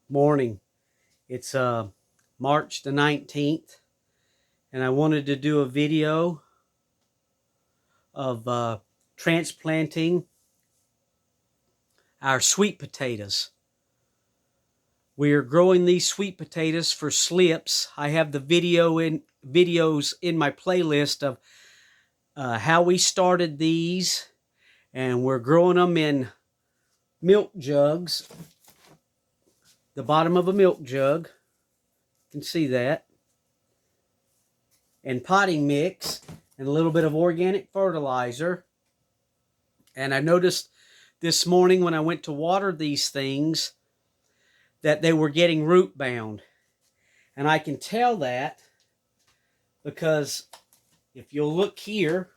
Morning. It's March the 19th, and I wanted to do a video of transplanting our sweet potatoes. We are growing these sweet potatoes for slips. I have the videos in my playlist of how we started these, and we're growing them in milk jugs. The bottom of a milk jug, you can see that, and potting mix, and a little bit of organic fertilizer. And I noticed this morning when I went to water these things that they were getting root bound. And I can tell that because if you'll look here,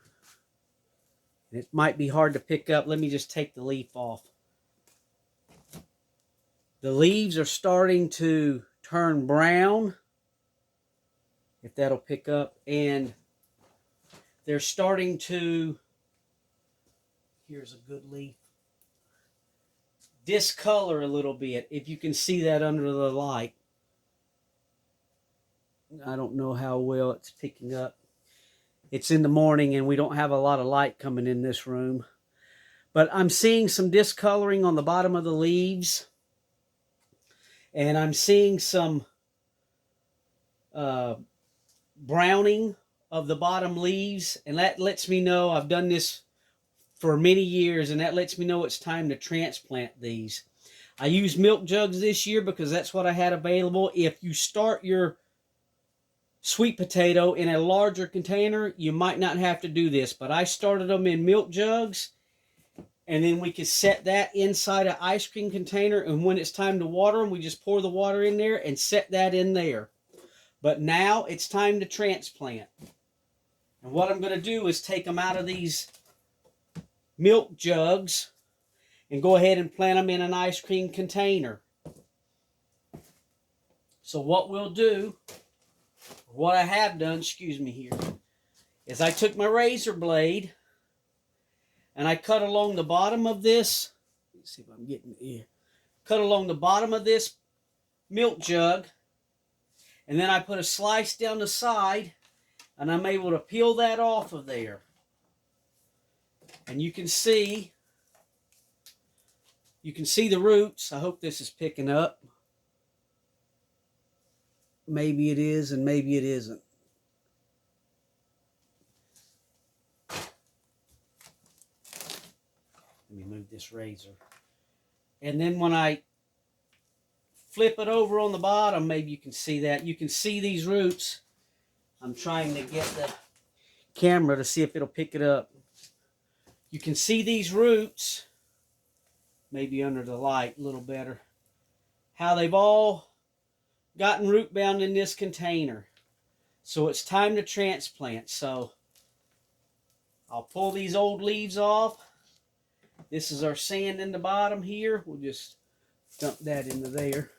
it might be hard to pick up. Let me just take the leaf off. The leaves are starting to turn brown, if that'll pick up, and they're starting to, here's a good leaf, discolor a little bit, if you can see that under the light. I don't know how well it's picking up. It's in the morning and we don't have a lot of light coming in this room. But I'm seeing some discoloring on the bottom of the leaves. And I'm seeing some browning of the bottom leaves. And that lets me know, I've done this for many years, and that lets me know it's time to transplant these. I used milk jugs this year because that's what I had available. If you start your sweet potato in a larger container, you might not have to do this, but I started them in milk jugs, and then we could set that inside an ice cream container, and when it's time to water them, we just pour the water in there and set that in there. But now it's time to transplant. And what I'm going to do is take them out of these milk jugs and go ahead and plant them in an ice cream container. So what we'll do, what I have done, excuse me here, is I took my razor blade and I cut along the bottom of this. Let's see if I'm getting it here. Cut along the bottom of this milk jug, and then I put a slice down the side, and I'm able to peel that off of there. And you can see the roots. I hope this is picking up. Maybe it is, and maybe it isn't. Let me move this razor. And then when I flip it over on the bottom, maybe you can see that. You can see these roots. I'm trying to get the camera to see if it'll pick it up. You can see these roots, maybe under the light a little better, how they've all gotten root bound in this container. So it's time to transplant. So I'll pull these old leaves off. This is our sand in the bottom here. We'll just dump that into there.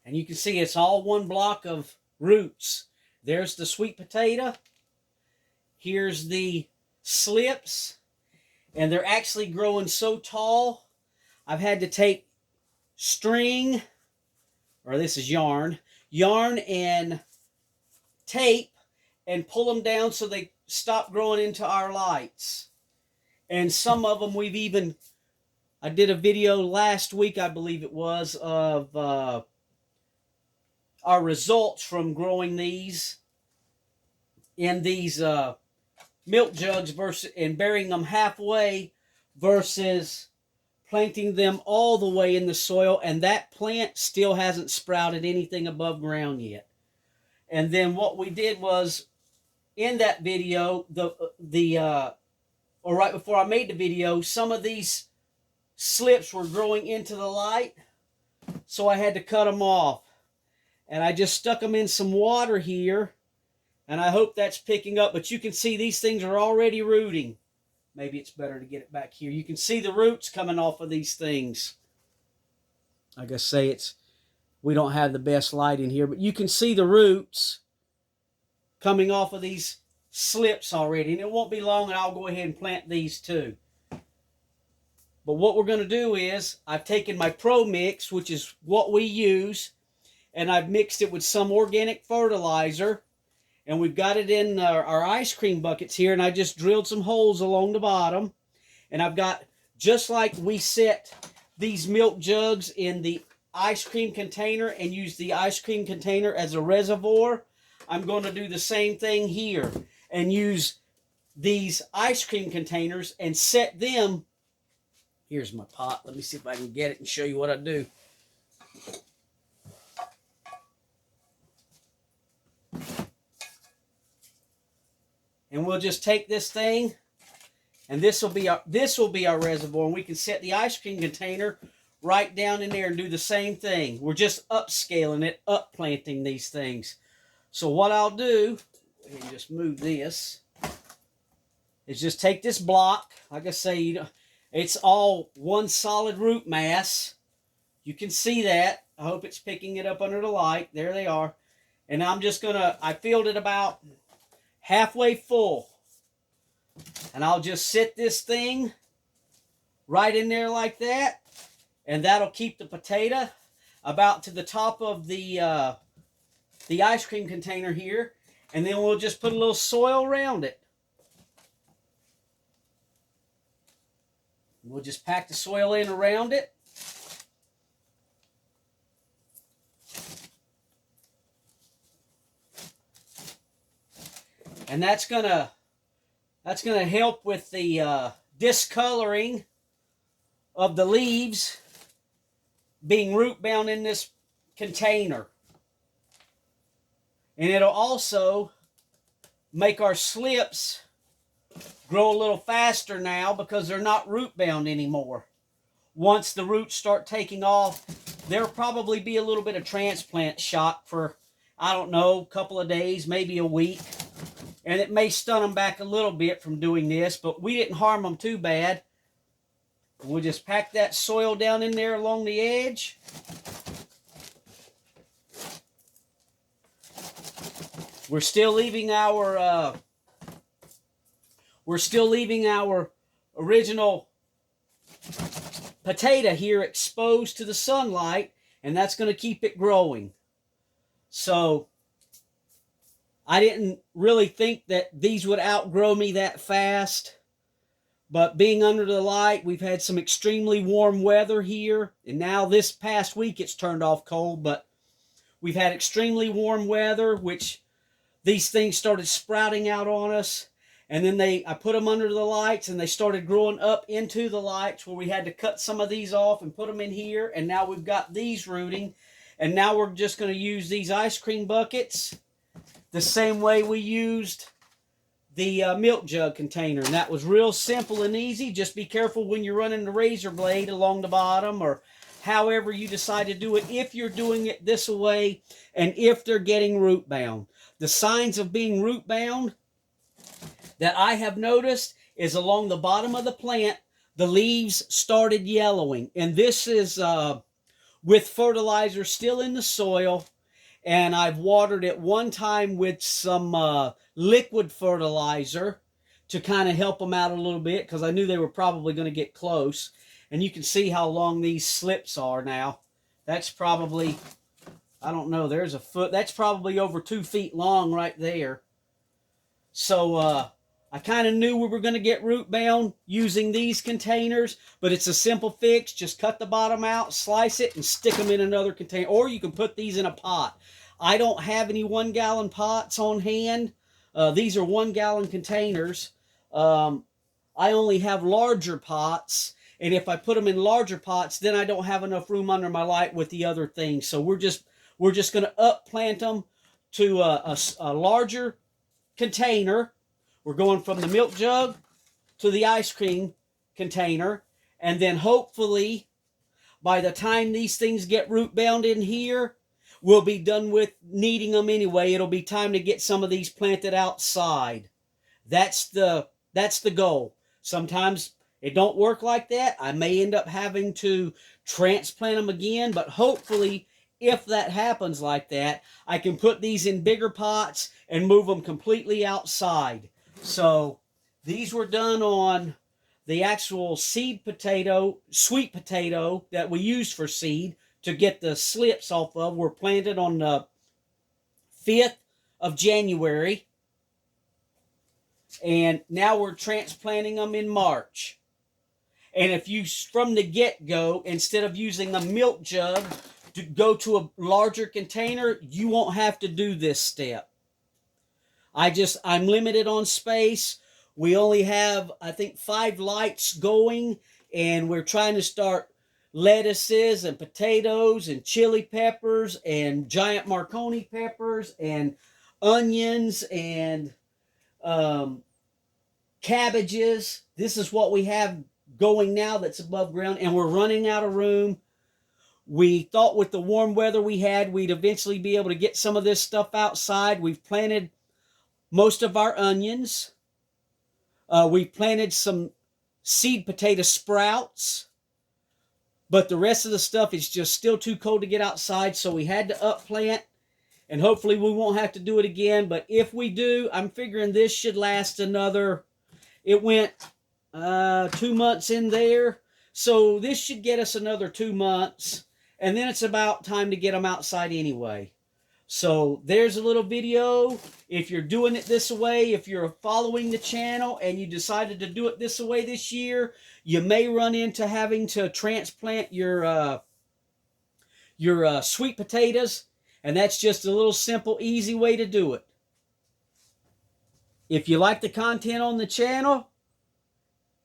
And you can see it's all one block of roots. There's the sweet potato. Here's the slips. And they're actually growing so tall, I've had to take string, or this is yarn and tape and pull them down so they stop growing into our lights. And some of them we've even, I did a video last week, I believe it was, of our results from growing these in these milk jugs versus and burying them halfway versus planting them all the way in the soil, and that plant still hasn't sprouted anything above ground yet. And then what we did was, in that video, or right before I made the video, some of these slips were growing into the light, so I had to cut them off. And I just stuck them in some water here, and I hope that's picking up. But you can see these things are already rooting. Maybe it's better to get it back here. You can see the roots coming off of these things. Like I say, we don't have the best light in here, but you can see the roots coming off of these slips already. And it won't be long and I'll go ahead and plant these too. But what we're going to do is I've taken my Pro Mix, which is what we use, and I've mixed it with some organic fertilizer, and we've got it in our ice cream buckets here, and I just drilled some holes along the bottom, and I've got, just like we set these milk jugs in the ice cream container and use the ice cream container as a reservoir, I'm going to do the same thing here and use these ice cream containers and set them. Here's my pot. Let me see if I can get it and show you what I do. And we'll just take this thing, and this will be our reservoir, and we can set the ice cream container right down in there and do the same thing. We're just upscaling it, upplanting these things. So what I'll do, and just move this, is just take this block. Like I say, you know, it's all one solid root mass. You can see that. I hope it's picking it up under the light. There they are. And I'm just gonna, I filled it about halfway full. And I'll just sit this thing right in there like that. And that'll keep the potato about to the top of the ice cream container here. And then we'll just put a little soil around it. We'll just pack the soil in around it. And that's gonna help with the discoloring of the leaves being root bound in this container. And it'll also make our slips grow a little faster now because they're not root bound anymore. Once the roots start taking off, there'll probably be a little bit of transplant shock for, I don't know, a couple of days, maybe a week. And it may stun them back a little bit from doing this, but we didn't harm them too bad. We'll just pack that soil down in there along the edge. We're still leaving our original potato here exposed to the sunlight, and that's going to keep it growing. So I didn't really think that these would outgrow me that fast. But being under the light, we've had some extremely warm weather here. And now this past week it's turned off cold. But we've had extremely warm weather, which these things started sprouting out on us. And then I put them under the lights, and they started growing up into the lights, where we had to cut some of these off and put them in here. And now we've got these rooting. And now we're just going to use these ice cream buckets the same way we used the milk jug container. And that was real simple and easy. Just be careful when you're running the razor blade along the bottom, or however you decide to do it, if you're doing it this way and if they're getting root bound. The signs of being root bound that I have noticed is along the bottom of the plant, the leaves started yellowing. And this is with fertilizer still in the soil. And I've watered it one time with some liquid fertilizer to kind of help them out a little bit, because I knew they were probably going to get close. And you can see how long these slips are now. That's probably, I don't know, there's a foot. That's probably over 2 feet long right there. So I kind of knew we were going to get root bound using these containers, but it's a simple fix. Just cut the bottom out, slice it, and stick them in another container. Or you can put these in a pot. I don't have any 1 gallon pots on hand. These are 1 gallon containers. I only have larger pots. And if I put them in larger pots, then I don't have enough room under my light with the other things. So we're just going to upplant them to a larger container. We're going from the milk jug to the ice cream container. And then hopefully, by the time these things get root bound in here, we'll be done with needing them anyway. It'll be time to get some of these planted outside. That's the goal. Sometimes it don't work like that. I may end up having to transplant them again, but hopefully, if that happens like that, I can put these in bigger pots and move them completely outside. So these were done on the actual seed potato, sweet potato that we use for seed to get the slips off of, were planted on the 5th of January. And now we're transplanting them in March. And if you, from the get-go, instead of using a milk jug, to go to a larger container, you won't have to do this step. I'm limited on space. We only have, I think, 5 lights going, and we're trying to start lettuces and potatoes and chili peppers and giant Marconi peppers and onions and cabbages. This is what we have going now that's above ground, and we're running out of room. We thought with the warm weather we had, we'd eventually be able to get some of this stuff outside. We've planted most of our onions. We planted some seed potato sprouts, but the rest of the stuff is just still too cold to get outside, so we had to upplant, and hopefully we won't have to do it again. But if we do, I'm figuring this should last another, it went 2 months in there, so this should get us another 2 months, and then it's about time to get them outside anyway. So there's a little video. If you're doing it this way, if you're following the channel and you decided to do it this way this year, you may run into having to transplant your sweet potatoes, and that's just a little simple, easy way to do it. If you like the content on the channel,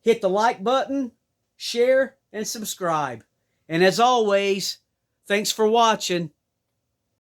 hit the like button, share, and subscribe. And as always, thanks for watching.